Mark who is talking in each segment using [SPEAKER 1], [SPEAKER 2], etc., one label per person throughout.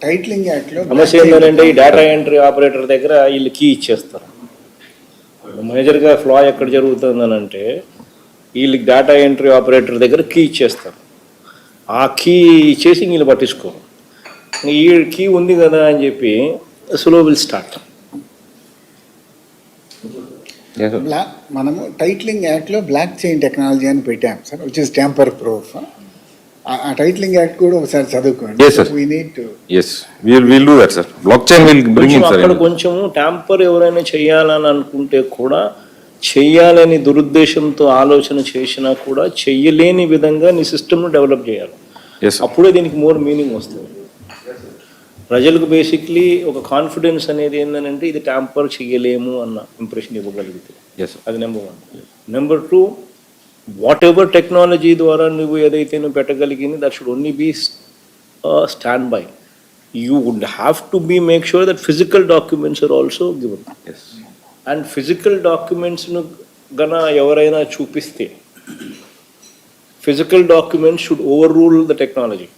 [SPEAKER 1] Titling act లో
[SPEAKER 2] సమస్య ఏంటంటే ఈ డేటా ఎంట్రీ ఆపరేటర్ దగ్గర వీళ్ళు కీ ఇచ్చేస్తారు. మేజర్గా ఫ్లా ఎక్కడ జరుగుతుందనంటే వీళ్ళకి డేటా ఎంట్రీ ఆపరేటర్ దగ్గర కీ ఇచ్చేస్తారు. ఆ కీ ఇచ్చేసి వీళ్ళు పట్టించుకోరు. ఈ కీ ఉంది కదా అని చెప్పి స్లో విల్ స్టార్ట్.
[SPEAKER 1] మనము టైటిలింగ్ యాక్ట్ లో బ్లాక్ చైన్ టెక్నాలజీ అని పెట్టాం sir, which is tamper proof. ఆ టైటిలింగ్ యాక్ట్ కూడా ఒకసారి చదువుకోండి.
[SPEAKER 2] అక్కడ కొంచెం ట్యాంపర్ ఎవరైనా చేయాలని అనుకుంటే కూడా చెయ్యాలని దురుద్దేశంతో ఆలోచన చేసినా కూడా చెయ్యలేని విధంగా నీ సిస్టమ్ను డెవలప్ చేయాలి. అప్పుడే దీనికి మోర్ మీనింగ్ వస్తుంది. ప్రజలకు బేసిక్లీ ఒక కాన్ఫిడెన్స్ అనేది ఏంటంటే ఇది ట్యాంపర్ చెయ్యలేము అన్న ఇంప్రెషన్ ఇవ్వగలిగితే అది number 1. Number 2, whatever technology ద్వారా నువ్వు ఏదైతే నువ్వు పెట్టగలిగింది that should only be stand by. You would have to be make sure that physical documents are also given. And physical డాక్యుమెంట్స్ను గన ఎవరైనా చూపిస్తే physical documents should overrule the technology.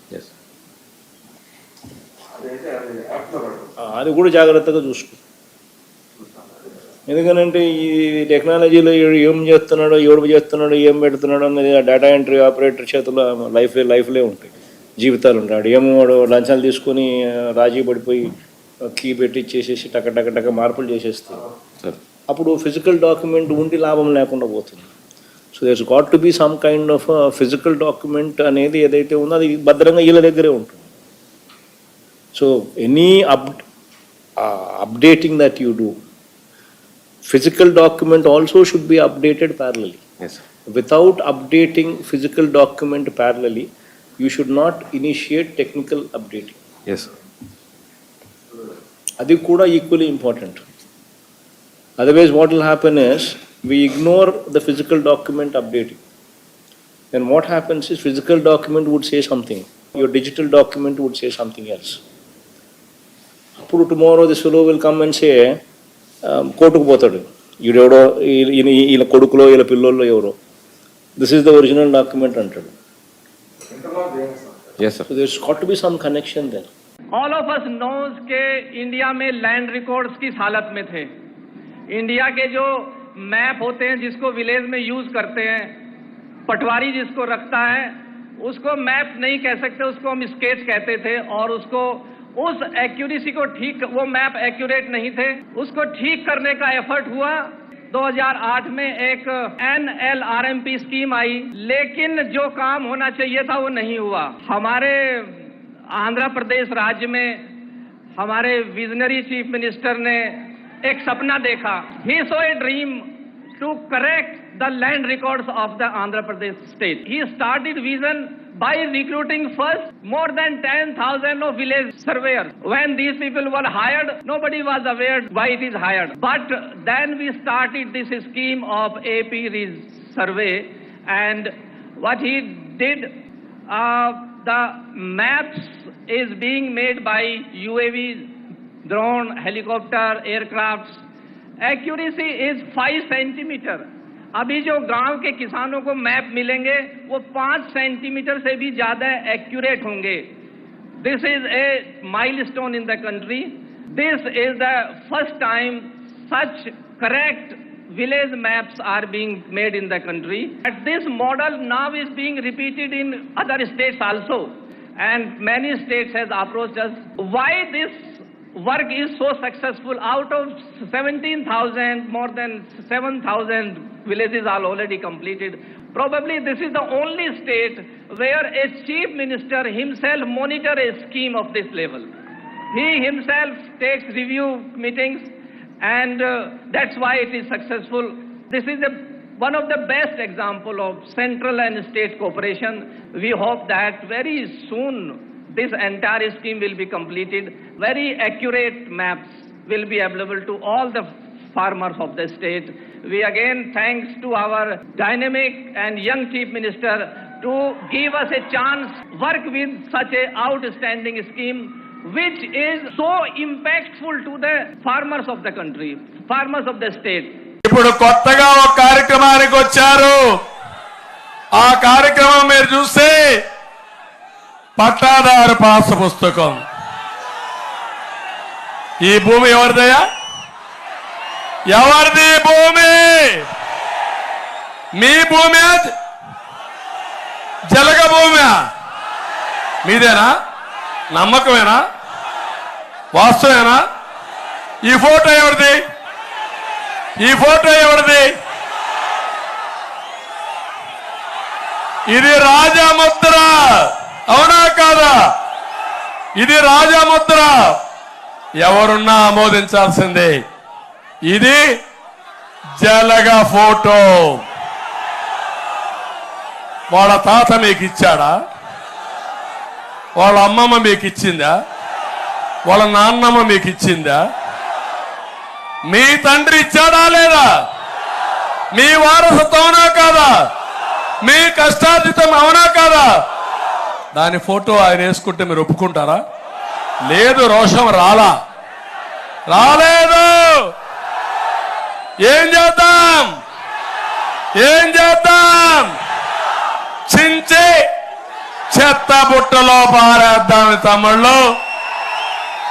[SPEAKER 2] అది కూడా జాగ్రత్తగా చూసుకో. ఎందుకనంటే ఈ టెక్నాలజీలో ఏం చేస్తున్నాడో ఎవడు చేస్తున్నాడో ఏం పెడుతున్నాడో అన్నది ఆ డేటా ఎంట్రీ ఆపరేటర్ చేతిలో లైఫ్లే ఉంటాయి, జీవితాలు ఉంటాడు. ఏమో వాడు లంచాలు తీసుకొని రాజీ పడిపోయి కీ పెట్టి చేసేసి టక మార్పులు చేసేస్తాయి. అప్పుడు ఫిజికల్ డాక్యుమెంట్ ఉండి లాభం లేకుండా పోతుంది. So there's got to be some kind of physical document అనేది ఏదైతే ఉందో అది భద్రంగా వీళ్ళ దగ్గరే ఉంటుంది. So any updating that you do, physical document also should be updated parallelly. Without updating physical document parallelly, you should not initiate technical updating. Adi kuda equally important. Otherwise what will happen is we ignore the physical document updating. Then what happens is physical document would say something, your digital document would say something else. అప్పుడు tomorrow the fellow will come and say కోర్టుకు పోతాడు, ఈడెవడో వీళ్ళ కొడుకులో వీళ్ళ పిల్లోల్లో ఎవరో this is the original document అంటాడు. So there's got to be some connection there.
[SPEAKER 3] All of us knows के India में लैंड रिकॉर्ड्स किस हालत में थे. इंडिया के जो मैप होते हैं जिसको विलेज में यूज करते हैं, पटवारी जिसको रखता है उसको मैप नहीं कह सकते, उसको हम स्केच कहते थे. और उसको उस एक्यूरेसी को ठीक, वो मैप एक्यूरेट नहीं थे, उसको ठीक करने का एफर्ट हुआ. 2008 में एक NLRMP स्कीम आई, लेकिन जो काम होना चाहिए था वो नहीं हुआ. हमारे आंध्र प्रदेश राज्य में हमारे विजनरी चीफ मिनिस्टर ने एक सपना देखा. He saw a dream to correct the land records of the Andhra Pradesh state. He started vision by recruiting first more than 10,000 of village surveyors. When these people were hired, nobody was aware why it is hired. But then we started this scheme of AP survey, and what he did, the maps is being made by UAV, drone, helicopter, aircrafts. Accuracy is 5 centimetre. अभी जो गांव के किसानों को map मिलेंगे वो 5 centimetre से भी ज्यादा एक्यूरेट होंगे. This is a milestone in the country. This is the first time such correct village maps are being made in the country. And this model now is being repeated in other states also, and many states has approached us. Why this work is so successful? Out of 17,000, more than 7,000 villages are already completed. Probably this is the only state where a chief minister himself monitor a scheme of this level. He himself takes review meetings, and that's why it is successful. This is one of the best example of central and state cooperation. We hope that very soon this entire scheme will be completed. Very accurate maps will be available to all the farmers of the state. We again thanks to our dynamic and young chief minister to give us a chance work with such a outstanding scheme which is so impactful to the farmers of the country, farmers of the state.
[SPEAKER 4] ఇప్పుడు కొత్తగా ఒక కార్యక్రమానికి వచ్చారు. ఆ కార్యక్రమం మీరు చూస్తే పట్టాదారు పాస్ పుస్తకం. ఈ భూమి ఎవరిదయ్యా? ఎవరిది ఈ భూమి? మీ భూమి? జలగ భూమి మీదేనా? నమ్మకమేనా? వాస్తవేనా? ఈ ఫోటో ఎవరిది? ఈ ఫోటో ఎవరిది? ఇది రాజముద్ర, అవునా కాదా? ఇది రాజముద్ర, ఎవరున్నా ఆమోదించాల్సిందే. ఇది జలగ ఫోటో. వాళ్ళ తాత మీకు ఇచ్చాడా? వాళ్ళ అమ్మమ్మ మీకు ఇచ్చిందా? వాళ్ళ నాన్నమ్మ మీకు ఇచ్చిందా? మీ తండ్రి ఇచ్చాడా లేదా? మీ వారసత్వం అవునా కాదా? మీ కష్టార్జితం అవునా కాదా? దాని ఫోటో ఆయన వేసుకుంటే మీరు ఒప్పుకుంటారా? లేదు, రోషం రాలేదు. ఏం చేద్దాం? చించి చెత్త బుట్టలో పారేద్దాం తమ్ముళ్ళు.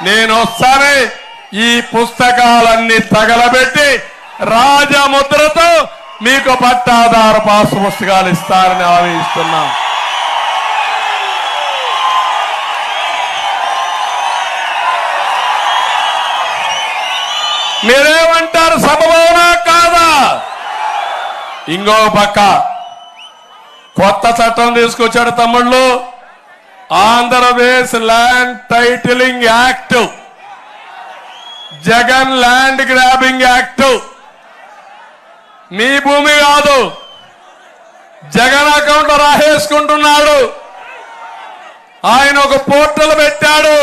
[SPEAKER 4] నేను వస్తానే ఈ పుస్తకాలన్నీ తగలబెట్టి రాజముద్రతో మీకు పట్టాదారు పాస్ పుస్తకాలు ఇస్తారని ఆలోచిస్తున్నాం. మీరేమంటారు? సబబవునా కాదా? ఇంకో పక్క కొత్త చట్టం తీసుకొచ్చాడు తమ్ముళ్ళు. Andhra Pradesh land titling act, Jagan land grabbing act. మీ భూమి కాదు, జగన్ అకౌంట్ లో రాసేసుకుంటున్నాడు. ఆయన ఒక పోర్టల్ పెట్టాడు,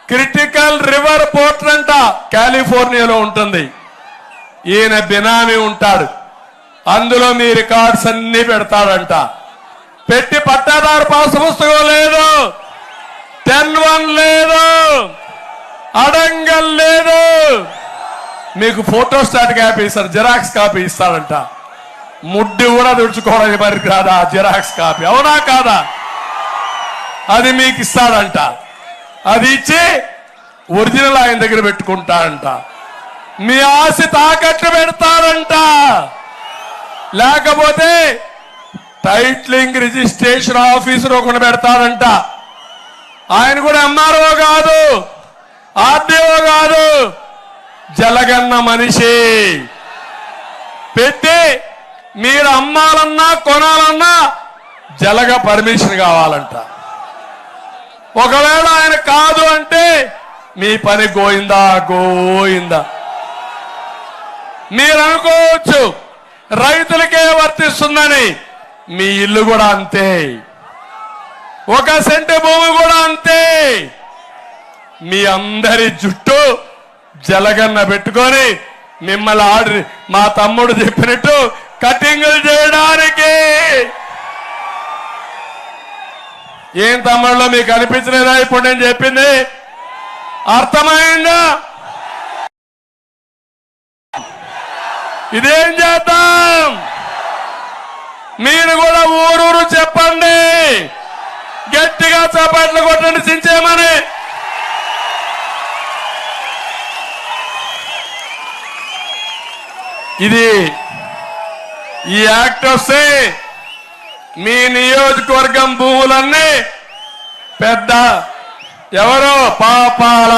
[SPEAKER 4] క్రిటికల్ రివర్ పోర్టల్ అంట, కాలిఫోర్నియాలో ఉంటుంది. ఈయన బినామీ ఉంటాడు, అందులో మీ రికార్డ్స్ అన్ని పెడతాడంట. పెట్టి పట్టాదారు పాస్ పుస్తకం లేదు, 10-1 లేదు, అడంగల్ లేదు. మీకు ఫోటో స్టాట్ కాపీ ఇస్తారు, జిరాక్స్ కాపీ ఇస్తాడంట. ముడ్డి కూడా తుడుచుకోవడానికి మరి కాదా జిరాక్స్ కాపీ, అవునా కాదా? అది మీకు ఇస్తాడంట. అది ఇచ్చి ఒరిజినల్ ఆయన దగ్గర పెట్టుకుంటాడంట. మీ ఆశ తాకట్టు పెడతాడంట. లేకపోతే టైటిలింగ్ రిజిస్ట్రేషన్ ఆఫీసర్ ఒకటి పెడతాడంట. ఆయన కూడా ఎంఆర్ఓ కాదు, ఆర్డీఓ కాదు, జలగన్న మనిషి. పెట్టి మీరు అమ్మాలన్నా కొనాలన్నా జలగ పర్మిషన్ కావాలంట. ఒకవేళ ఆయన కాదు అంటే మీ పని గోయిందా. మీరు అనుకోవచ్చు రైతులకే వర్తిస్తుందని, మీ ఇల్లు కూడా అంతే, 1 సెంటు భూమి కూడా అంతే. మీ అందరి జుట్టు జలగన్న పెట్టుకొని మిమ్మల్ని మా తమ్ముడు చెప్పినట్టు కటింగులు చేయడానికి. ఏం తమ్ముళ్ళు మీకు అనిపించలేదా ఇప్పుడు నేను చెప్పింది? అర్థమైందా? ఇదేం చేద్దాం? మీరు కూడా ఊరూరు చెప్పండి, గట్టిగా చప్పట్లు కొట్టండి చించేమని. ఇది ఈ యాక్ట్ వస్తే మీ నియోజకవర్గం భూములన్నీ పెద్ద ఎవరో పాపాల